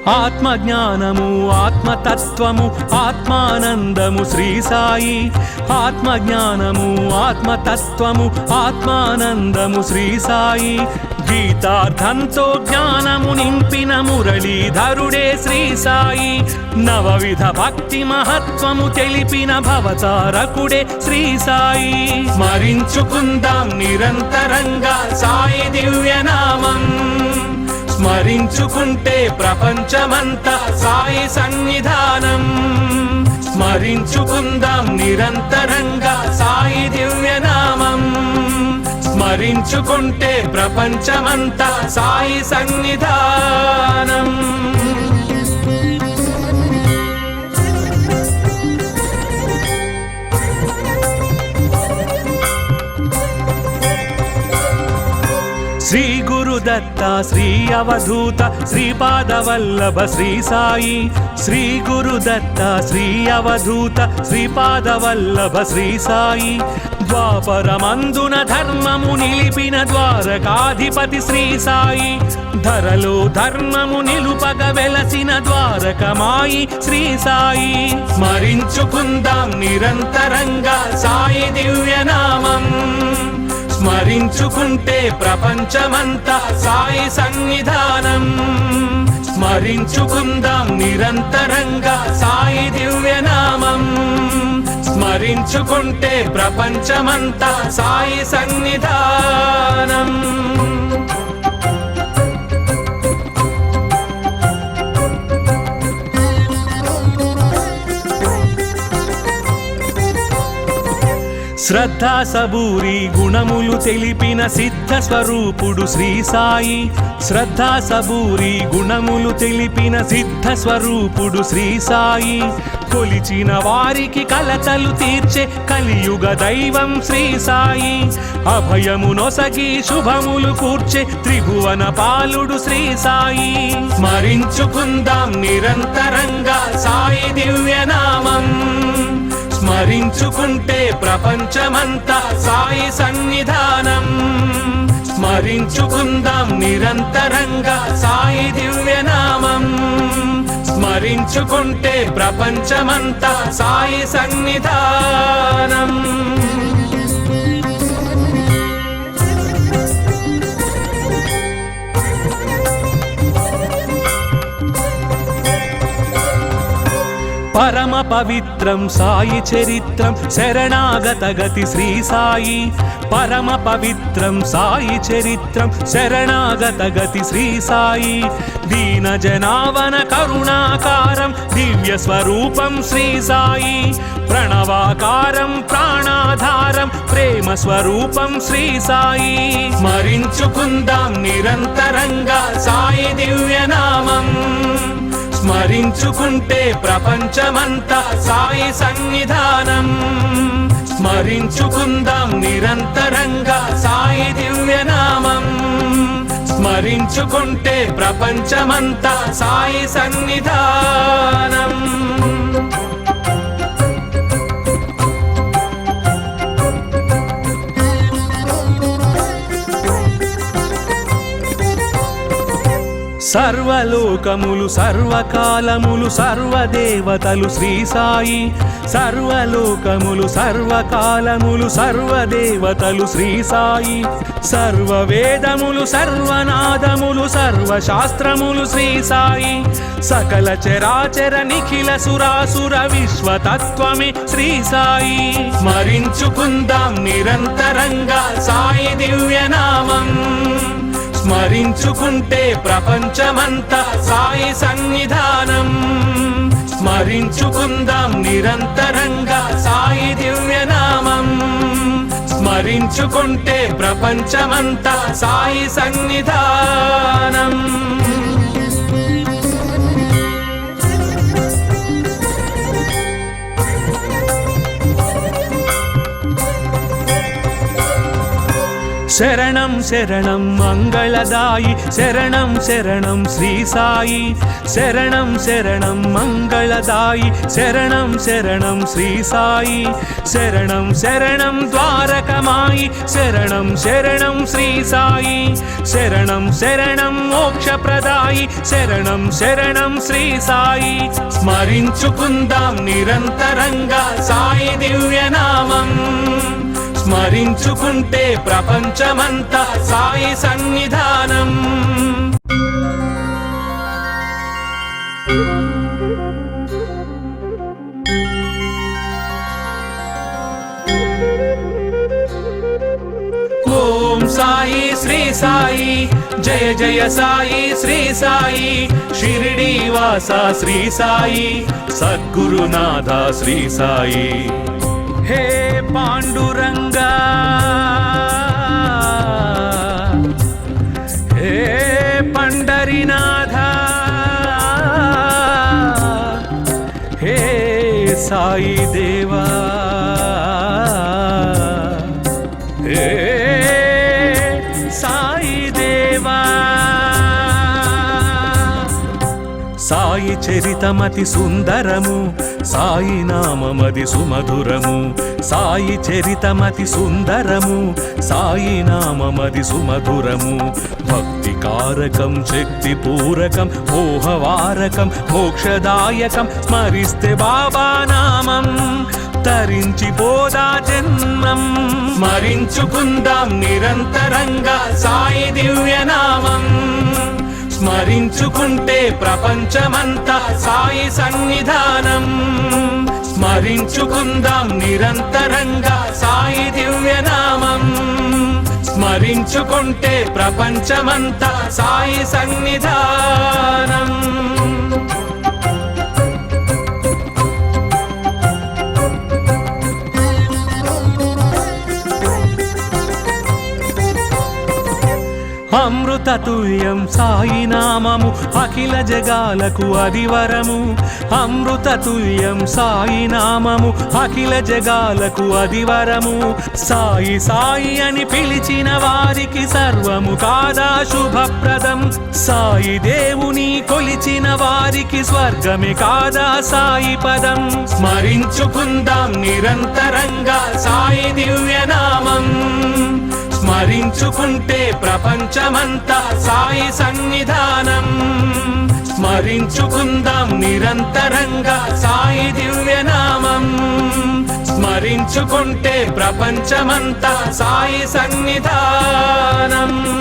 [SPEAKER 1] ఆత్మజ్ఞానము ఆత్మతత్వము ఆత్మానందము శ్రీ సాయి. ఆత్మజ్ఞానము ఆత్మతత్వము ఆత్మానందము శ్రీ సాయి. గీతార్థంతో జ్ఞానము నింపిన మురళీధరుడే శ్రీ సాయి. నవవిధ భక్తి మహత్వము తెలిపిన భవతారకుడే శ్రీ సాయి. స్మరించుకుందాం నిరంతరంగా సాయి దివ్యనామం. స్మరించుకుంటే ప్రపంచమంతా సాయి సన్నిధానం. స్మరించుకుందాం నిరంతరంగా సాయి దివ్యనామం. స్మరించుకుంటే ప్రపంచమంతా సాయి సన్నిధానం. శ్రీ గురు గురుదత్త శ్రీ అవధూత శ్రీపాదవల్లభ శ్రీ సాయి శ్రీ గురుదత్త శ్రీ అవధూత శ్రీపాదవల్లభ శ్రీ సాయి ద్వాపరమందున ధర్మము నిలిపిన ద్వారకాధిపతి శ్రీ సాయి ధరలో ధర్మము నిలుపగ వెలసిన ద్వారకమాయి శ్రీ సాయి స్మరించుకుందాం నిరంతరంగా సాయి దివ్యనామం స్మరించుకుంటే ప్రపంచమంతా సాయి సన్నిధానం స్మరించుకుందాం నిరంతరంగా సాయి దివ్యనామం స్మరించుకుంటే ప్రపంచమంతా సాయి సన్నిధానం శ్రద్ధ సబూరి గుణములు తెలిపిన సిద్ధ స్వరూపుడు శ్రీ సాయి శ్రద్ధ సబూరి గుణములు తెలిపిన సిద్ధ స్వరూపుడు శ్రీ సాయి కొలిచిన వారికి కలతలు తీర్చే కలియుగ దైవం శ్రీ సాయి అభయము నొసగి శుభములు కూర్చే త్రిభువన పాలుడు శ్రీ సాయి స్మరించుకుందాం నిరంతరంగా సాయి దివ్యనామం స్మరించుకుంటే ప్రపంచమంతా సాయి సన్నిధానం స్మరించుకుందాం నిరంతరంగా సాయి దివ్యనామం స్మరించుకుంటే ప్రపంచమంతా సాయి సన్నిధానం పరమ పవిత్రం సాయి చరిత్రం శరణాగత గతి శ్రీ సాయి పరమ పవిత్రం సాయి చరిత్రం శరణాగత గతి శ్రీ సాయి దీన జనావన కరుణాకారం దివ్య స్వరూపం శ్రీ సాయి ప్రణవాకారం ప్రాణాధారం ప్రేమ స్వరూపం శ్రీ సాయి స్మరించుకుందాం నిరంతరంగా సాయి దివ్యనామం స్మరించుకుంటే ప్రపంచమంతా సాయి సన్నిధానం స్మరించుకుందాం నిరంతరంగా సాయి దివ్యనామం స్మరించుకుంటే ప్రపంచమంతా సాయి సన్నిధానం సర్వలోకములు సర్వకాలములు సర్వదేవతలు శ్రీ సాయి సర్వలోకములు సర్వకాలములు సర్వదేవతలు శ్రీ సాయి సర్వవేదములు సర్వనాదములు సర్వశాస్త్రములు శ్రీ సాయి సకల చరాచర నిఖిల సురాసుర విశ్వతత్వమే శ్రీ సాయి స్మరించుకుందాం నిరంతరంగా సాయి దివ్యనామం స్మరించుకుంటే ప్రపంచమంతా సాయి సన్నిధానం స్మరించుకుందాం నిరంతరంగా సాయి దివ్యనామం స్మరించుకుంటే ప్రపంచమంతా సాయి సన్నిధానం శరణం శరణం మంగళదాయి శరణం శరణం శ్రీ సాయి శరణం శరణం మంగళదాయి శరణం శరణం శ్రీ సాయి శరణం శరణం ద్వారకమాయి శరణం శరణం శ్రీ సాయి శరణం శరణం మోక్షప్రదాయి శరణం శరణం శ్రీ సాయి స్మరించుకుందాం నిరంతరంగా సాయి దివ్యనామం స్మరించుకుంటే ప్రపంచమంతా సాయి సన్నిధానం ఓం సాయి శ్రీ సాయి జయ జయ సాయి శ్రీ సాయి షిరిడి వాస శ్రీ సాయి సద్గురునాథ శ్రీ సాయి హే పాండురంగా హే పండరీనాథ హే సాయి దేవా హే సాయి దేవా సాయి చరితమతి సుందరము, సాయి నామమది సుమధురము. సాయి చరితమతి సుందరము, సాయి నామమది సుమధురము. భక్తి కారకం, శక్తి పూరకం, మోహవారకం, మోక్షదాయకం. స్మరిస్తే బాబా నామం తరించి పోదా జన్మం. స్మరించుకుందాం నిరంతరంగా సాయి దివ్యనామం. స్మరించుకుంటే ప్రపంచమంతా సాయి సన్నిధానం. స్మరించుకుందాం నిరంతరంగా సాయి దివ్యనామం. స్మరించుకుంటే ప్రపంచమంతా సాయి సన్నిధానం. అమృతతుల్యం సాయి నామము, అఖిల జగాలకు అదివరము. అమృతతుల్యం సాయి నామము, అఖిల జగాలకు అదివరము. సాయి సాయి అని పిలిచిన వారికి సర్వము కాదా శుభప్రదం. సాయి దేవుని కొలిచిన వారికి స్వర్గమే కాదా సాయి పదం. స్మరించుకుందాం నిరంతరంగా సాయి దివ్యనామం. స్మరించుకుంటే ప్రపంచమంతా సాయి సన్నిధానం. స్మరించుకుందాం నిరంతరంగా సాయి దివ్యనామం. స్మరించుకుంటే ప్రపంచమంతా సాయి సన్నిధానం.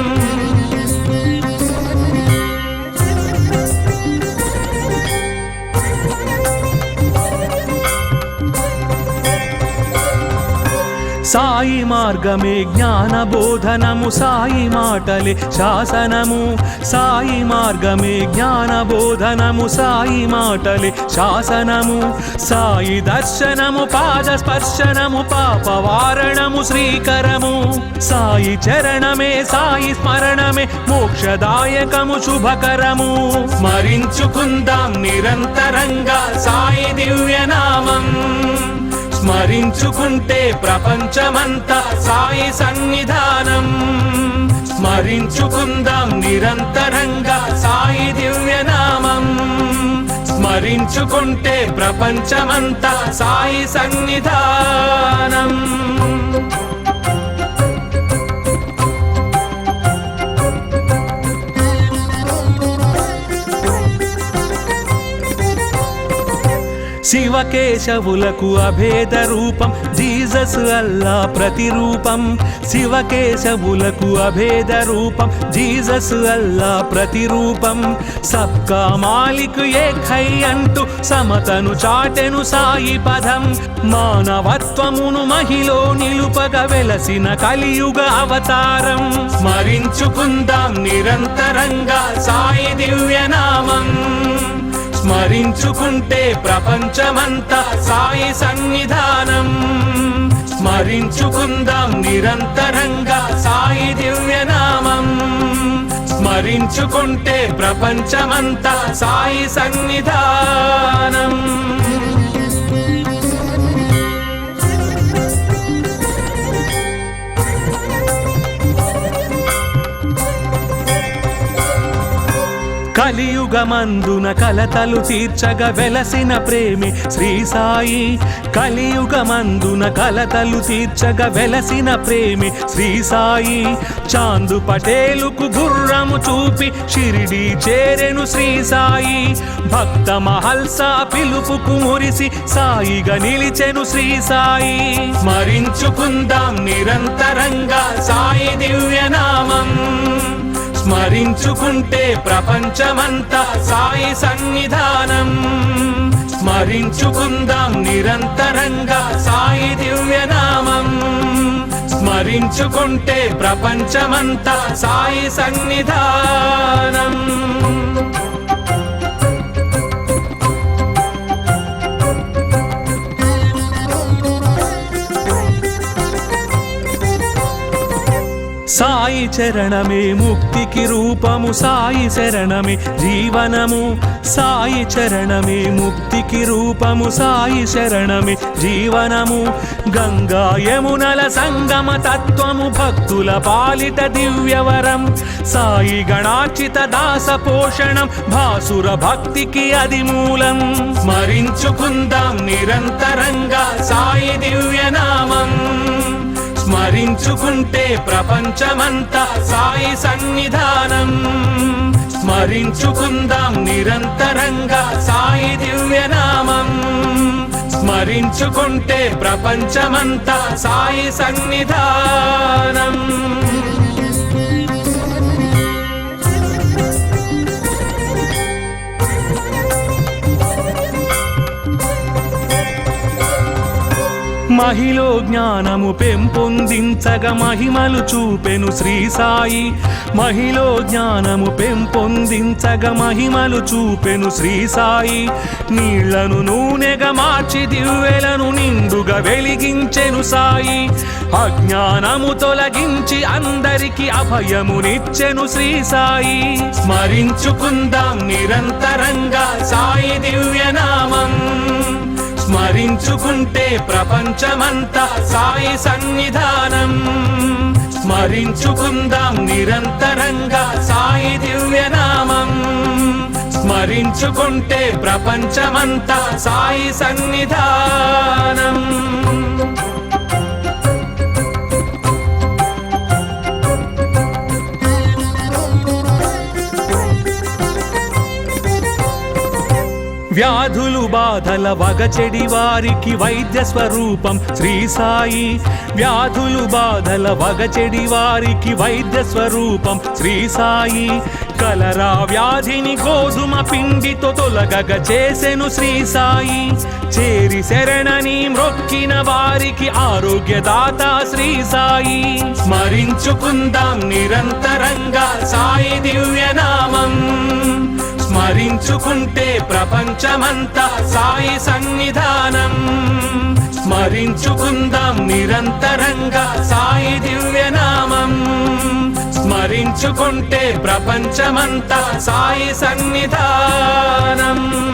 [SPEAKER 1] సాయి మార్గమే జ్ఞాన బోధనము, సాయి మాటలే శాసనము. సాయి మార్గమే జ్ఞాన బోధనము, సాయి మాటలే శాసనము. సాయి దర్శనము, పాద స్పర్శనము, పాపవారణము శ్రీకరము. సాయి చరణమే, సాయి స్మరణమే మోక్షదాయకము శుభకరము. స్మరించుకుందాం నిరంతరంగా సాయి దివ్యనామం. స్మరించుకుంటే ప్రపంచమంతా సాయి సన్నిధానం. స్మరించుకుందాం నిరంతరంగా సాయి దివ్యనామం. స్మరించుకుంటే ప్రపంచమంతా సాయి సన్నిధానం. శివకేశవులకు అభేద రూపం, జీసస్ అల్లా ప్రతిరూపం. శివకేశవులకు అభేద రూపం, జీసస్ అల్లా ప్రతిరూపం. సబ్కా మాలిక్ ఏక్ హై అంటూ సమతను చాటెను సాయి పదం. మానవత్వమును మహిలో నిలుపగ వెలసిన కలియుగ అవతారం. స్మరించుకుందాం నిరంతరంగా సాయి దివ్యనామం. స్మరించుకుంటే ప్రపంచమంతా సాయి సన్నిధానం. స్మరించుకుందాం నిరంతరంగా సాయి దివ్యనామం. స్మరించుకుంటే ప్రపంచమంతా సాయి సన్నిధానం. కలియుగమందున కలతలు తీర్చగా వెలసిన ప్రేమి శ్రీ సాయి. కలియుగమందున కలతలు తీర్చగా వెలసిన ప్రేమి శ్రీ సాయి. చాందు పటేలుకు గుర్రము చూపి షిరిడి చేరెను శ్రీ సాయి. భక్త మహల్సా పిలుపుకు మురిసి సాయిగా నిలిచెను శ్రీ సాయి. స్మరించుకుందాం నిరంతరంగా సాయి దివ్యనామం. స్మరించుకుంటే ప్రపంచమంతా సాయి సన్నిధానం. స్మరించుకుందాం నిరంతరంగా సాయి దివ్యనామం. స్మరించుకుంటే ప్రపంచమంతా సాయి సన్నిధానం. సాయి సాయి చరణమే ముక్తికి రూపము, సాయి శరణమే జీవనము. సాయి చరణమే ముక్తికి రూపము, సాయి శరణమే జీవనము. గంగా యమునల సంగమ తత్వము, భక్తుల పాలిట దివ్యవరం. సాయి గణార్చిత దాస పోషణం, భాసుర భక్తికి అది మూలం. స్మరించుకుందాం నిరంతరంగా సాయి దివ్యనామం. స్మరించుకుంటే ప్రపంచమంతా సాయి సన్నిధానం. స్మరించుకుందాం నిరంతరంగా సాయి దివ్యనామం. స్మరించుకుంటే ప్రపంచమంతా సాయి సన్నిధానం. మహిలో జ్ఞానము పెంపొందించగా మహిమలు చూపెను శ్రీ సాయి. మహిలో జ్ఞానము పెంపొందించగా మహిమలు చూపెను శ్రీ సాయి. నీళ్లను నూనెగా మార్చి దివ్వెలను నిండుగా వెలిగించెను సాయి. అజ్ఞానము తొలగించి అందరికి అభయమునిచ్చెను శ్రీ సాయి. స్మరించుకుందాం నిరంతరంగా సాయి దివ్యనామం. స్మరించుకుంటే ప్రపంచమంతా సాయి సన్నిధానం. స్మరించుకుందాం నిరంతరంగా సాయి దివ్యనామం. స్మరించుకుంటే ప్రపంచమంతా సాయి సన్నిధానం. వ్యాధులు బాధల వగచెడి వారికి వైద్య స్వరూపం శ్రీ సాయి. వ్యాధులు బాధల వగచెడి వారికి వైద్య స్వరూపం శ్రీ సాయి. కలరా వ్యాధిని గోధుమ పిండితో తొలగగ చేసెను శ్రీ సాయి. చేరి శరణని మ్రొక్కిన వారికి ఆరోగ్యదాత శ్రీ సాయి. స్మరించుకుందాం నిరంతరంగా సాయి దివ్యనామం. స్మరించుకుంటే ప్రపంచమంతా సాయి సన్నిధానం. స్మరించుకుందాం నిరంతరంగా సాయి దివ్యనామం. స్మరించుకుంటే ప్రపంచమంతా సాయి సన్నిధానం.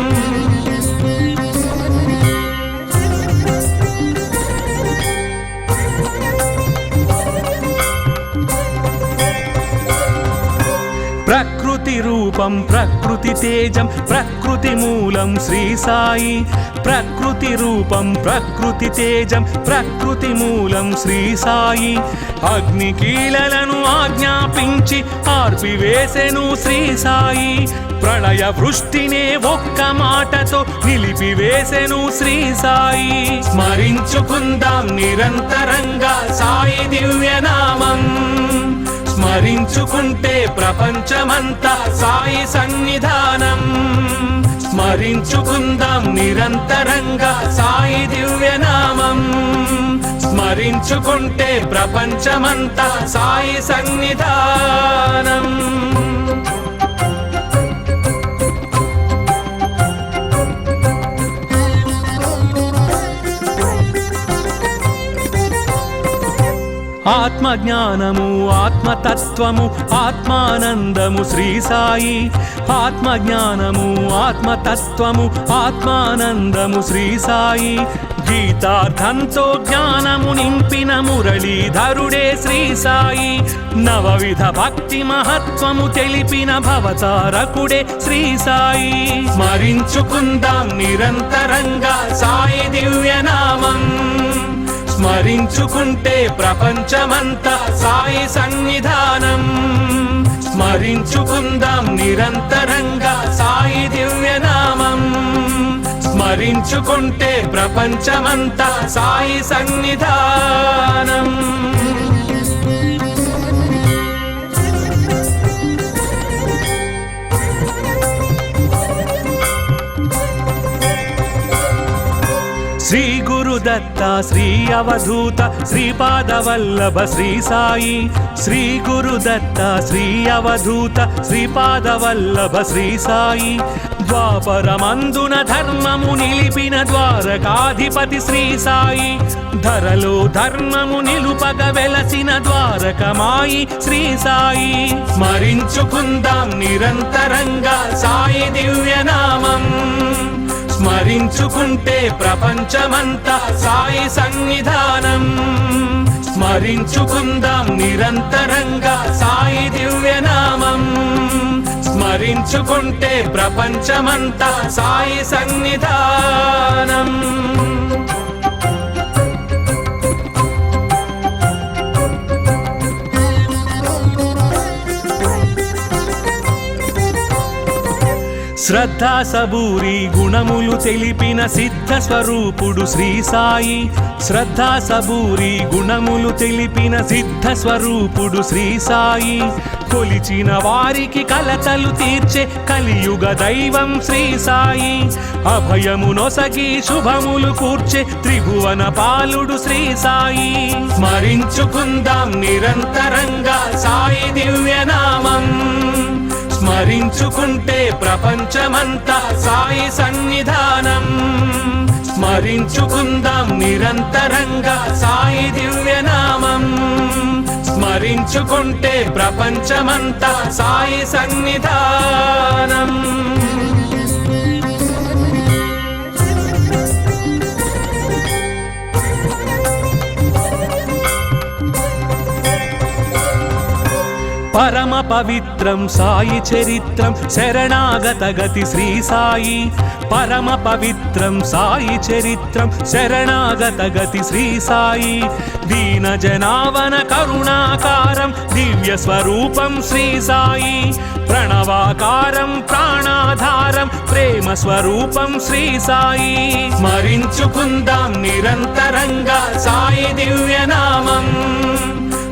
[SPEAKER 1] ప్రకృతి రూపం ప్రకృతి తేజం ప్రకృతి మూలం శ్రీ సాయి. ప్రకృతి రూపం ప్రకృతి తేజం ప్రకృతి మూలం శ్రీ సాయి. అగ్నికీలలను ఆజ్ఞాపించి ఆర్పివేసెను శ్రీ సాయి. ప్రళయ వృష్టినే ఒక్క మాటతో నిలిపివేసెను శ్రీ సాయి. స్మరించుకుందాం నిరంతరంగా సాయి దివ్యనామం. స్మరించుకుంటే ప్రపంచమంతా సాయి సన్నిధానం. స్మరించుకుందాం నిరంతరంగా సాయి దివ్యనామం. స్మరించుకుంటే ప్రపంచమంతా సాయి సన్నిధానం. ఆత్మజ్ఞానము ఆత్మతత్వము ఆత్మానందము శ్రీ సాయి. ఆత్మజ్ఞానము ఆత్మతత్వము ఆత్మానందము శ్రీ సాయి. గీతార్థంతో జ్ఞానము నింపిన మురళీధరుడే శ్రీ సాయి. నవవిధ భక్తి మహత్వము తెలిపిన భవతారకుడే శ్రీ సాయి. స్మరించుకుందాం నిరంతరంగా సాయి దివ్యనామం. స్మరించుకుంటే ప్రపంచమంతా సాయి సన్నిధానం. స్మరించుకుందాం నిరంతరంగా సాయి దివ్యనామం. స్మరించుకుంటే ప్రపంచమంతా సాయి సన్నిధానం. శ్రీ గురు గురుదత్త శ్రీ అవధూత శ్రీపాదవల్లభ శ్రీ సాయి శ్రీ గురుదత్త శ్రీ అవధూత శ్రీపాదవల్లభ శ్రీ సాయి ద్వాపరమందున ధర్మము నిలిపిన ద్వారకాధిపతి శ్రీ సాయి ధరలో ధర్మము నిలుపగ వెలసిన ద్వారకమాయి శ్రీ సాయి స్మరించుకుందాం నిరంతరంగా సాయి దివ్యనామం స్మరించుకుంటే ప్రపంచమంతా సాయి సన్నిధానం స్మరించుకుందాం నిరంతరంగా సాయి దివ్యనామం స్మరించుకుంటే ప్రపంచమంతా సాయి సన్నిధానం శ్రద్ధా సబూరి గుణములు తెలిపిన సిద్ధ స్వరూపుడు శ్రీ సాయి శ్రద్ధా సబూరి గుణములు తెలిపిన సిద్ధ స్వరూపుడు శ్రీ సాయి కొలిచిన వారికి కలతలు తీర్చే కలియుగ దైవం శ్రీ సాయి అభయమునొసగి శుభములు కూర్చే త్రిభువన పాలుడు శ్రీ సాయి స్మరించుకుందాం నిరంతరంగా సాయి దివ్యనామం స్మరించుకుంటే ప్రపంచమంతా సాయి సన్నిధానం స్మరించుకుందాం నిరంతరంగా సాయి దివ్యనామం స్మరించుకుంటే ప్రపంచమంతా సాయి సన్నిధానం పరమ పవిత్రం సాయి చరిత్రం శరణాగత గతి శ్రీ సాయి పరమ పవిత్రం సాయి చరిత్రం శరణాగత గతి శ్రీ సాయి దీన జనావన కరుణాకారం దివ్య స్వరూపం శ్రీ సాయి ప్రణవాకారం ప్రాణాధారం ప్రేమ స్వరూపం శ్రీ సాయి స్మరించుకుందాం నిరంతరంగా సాయి దివ్యనామం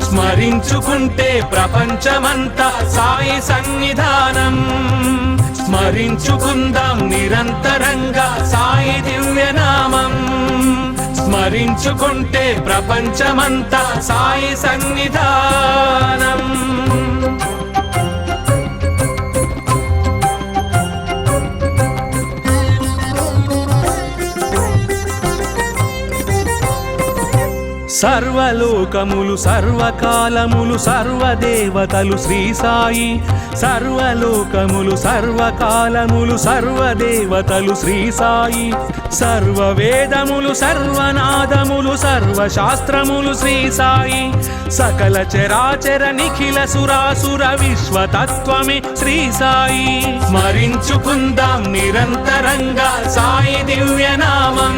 [SPEAKER 1] స్మరించుకుంటే ప్రపంచమంతా సాయి సన్నిధానం స్మరించుకుందాం నిరంతరంగా సాయి దివ్యనామం స్మరించుకుంటే ప్రపంచమంతా సాయి సన్నిధానం సర్వలోకములు సర్వకాలములు సర్వదేవతలు శ్రీ సాయి సర్వలోకములు సర్వకాలములు సర్వదేవతలు శ్రీ సాయి సర్వవేదములు సర్వనాదములు సర్వశాస్త్రములు శ్రీ సాయి సకల చరాచర నిఖిల సురాసుర విశ్వతత్వమే శ్రీ సాయి స్మరించుకుందాం నిరంతరంగా సాయి దివ్యనామం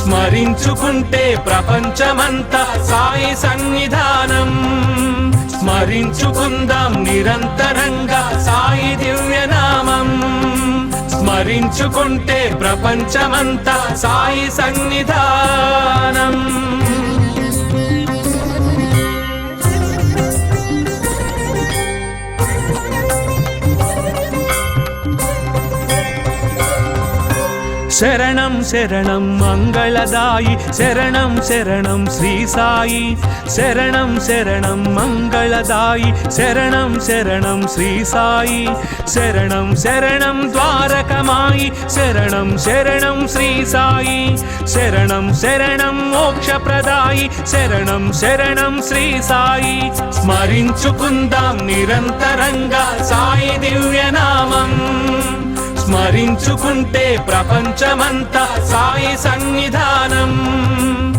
[SPEAKER 1] స్మరించుకుంటే ప్రపంచమంతా సాయి సన్నిధానం స్మరించుకుందాం నిరంతరంగా సాయి దివ్యనామం స్మరించుకుంటే ప్రపంచమంతా సాయి సన్నిధానం శరణం శరణం మంగళదాయి శరణం శరణం శ్రీ సాయి శరణం శరణం మంగళదాయి శరణం శరణం శ్రీ సాయి శరణం శరణం ద్వారకమాయి శరణం శరణం శ్రీ సాయి శరణం శరణం మోక్షప్రదాయి శరణం శరణం శ్రీ సాయి స్మరించుకుందాం నిరంతరంగా సాయి దివ్యనామం స్మరించుకుంటే ప్రపంచమంతా సాయి సన్నిధానం